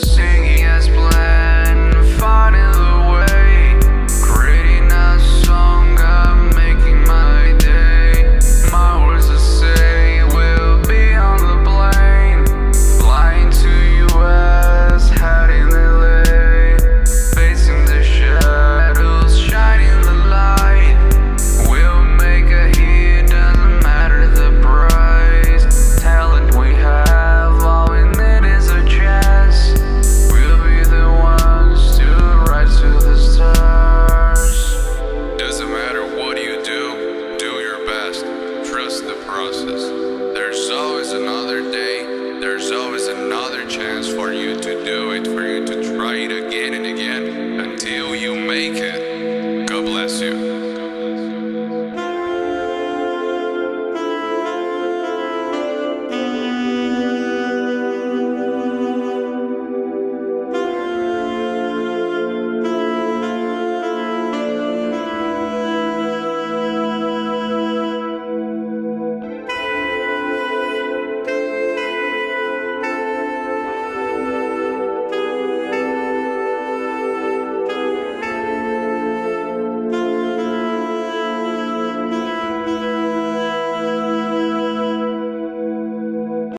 Singing as planned, finding the way, creating a song, I'm making my day. My words to say will be on the plane, flying to US, heading LA, facing the shadows, shining the light. We'll make a hit, doesn't matter the price. Talent we have, all we need is a chance. We'll be the ones to rise to the stars. Doesn't matter what you do your best. Trust the process. There's always another day, there's always another chance for you to do